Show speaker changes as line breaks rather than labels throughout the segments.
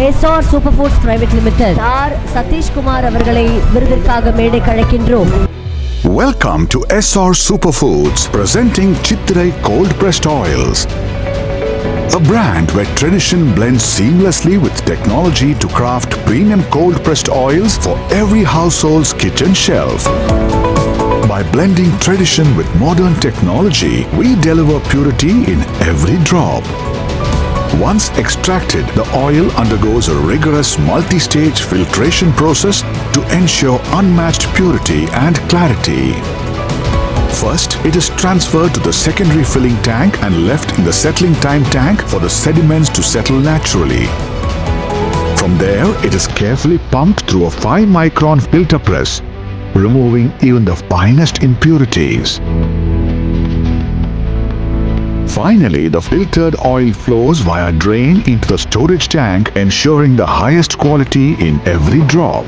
SR Superfoods Private Limited R Sathish Kumar அவர்களை விருதிற்காக மேடைக்கு அழைக்கின்றோம்.
Welcome to SR Superfoods presenting Chitrai Cold Pressed Oils, a brand where tradition blends seamlessly with technology to craft premium cold pressed oils for every household's kitchen shelf. By blending tradition with modern technology, we deliver purity in every drop. Once extracted, the oil undergoes a rigorous multi-stage filtration process to ensure unmatched purity and clarity. First, it is transferred to the secondary filling tank and left in the settling time tank for the sediments to settle naturally. From there, it is carefully pumped through a 5-micron filter press, removing even the finest impurities. Finally, the filtered oil flows via drain into the storage tank, ensuring the highest quality in every drop.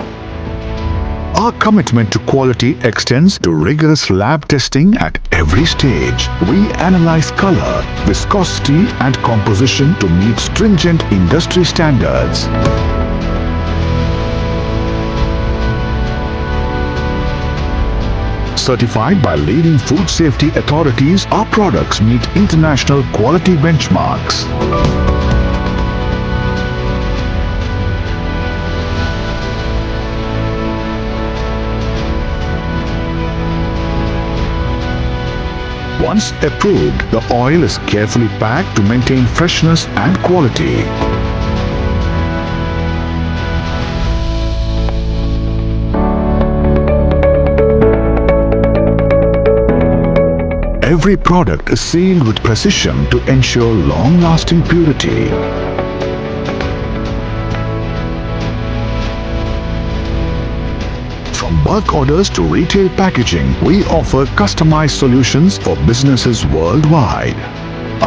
Our commitment to quality extends to rigorous lab testing at every stage. We analyze color, viscosity, and composition to meet stringent industry standards. Certified by leading food safety authorities, our products meet international quality benchmarks. Once approved, the oil is carefully packed to maintain freshness and quality. Every product is sealed with precision to ensure long-lasting purity. From bulk orders to retail packaging, we offer customized solutions for businesses worldwide.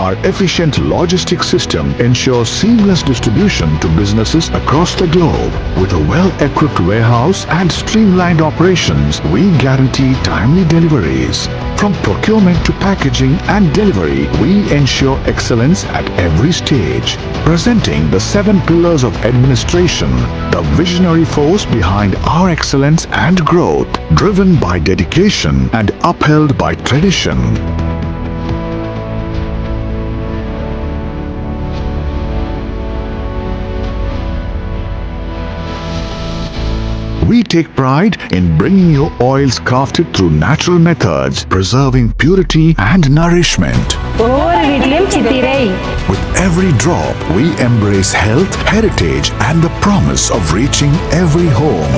Our efficient logistics system ensures seamless distribution to businesses across the globe. With a well-equipped warehouse and streamlined operations, we guarantee timely deliveries. From procurement to packaging and delivery, we ensure excellence at every stage. Presenting the 7 pillars of administration, the visionary force behind our excellence and growth, driven by dedication and upheld by tradition. We take pride in bringing you oils crafted through natural methods, preserving purity and nourishment.
ஒவ்வொரு வீட்டிலும் சித்திரை.
With every drop, we embrace health, heritage, and the promise of reaching every home.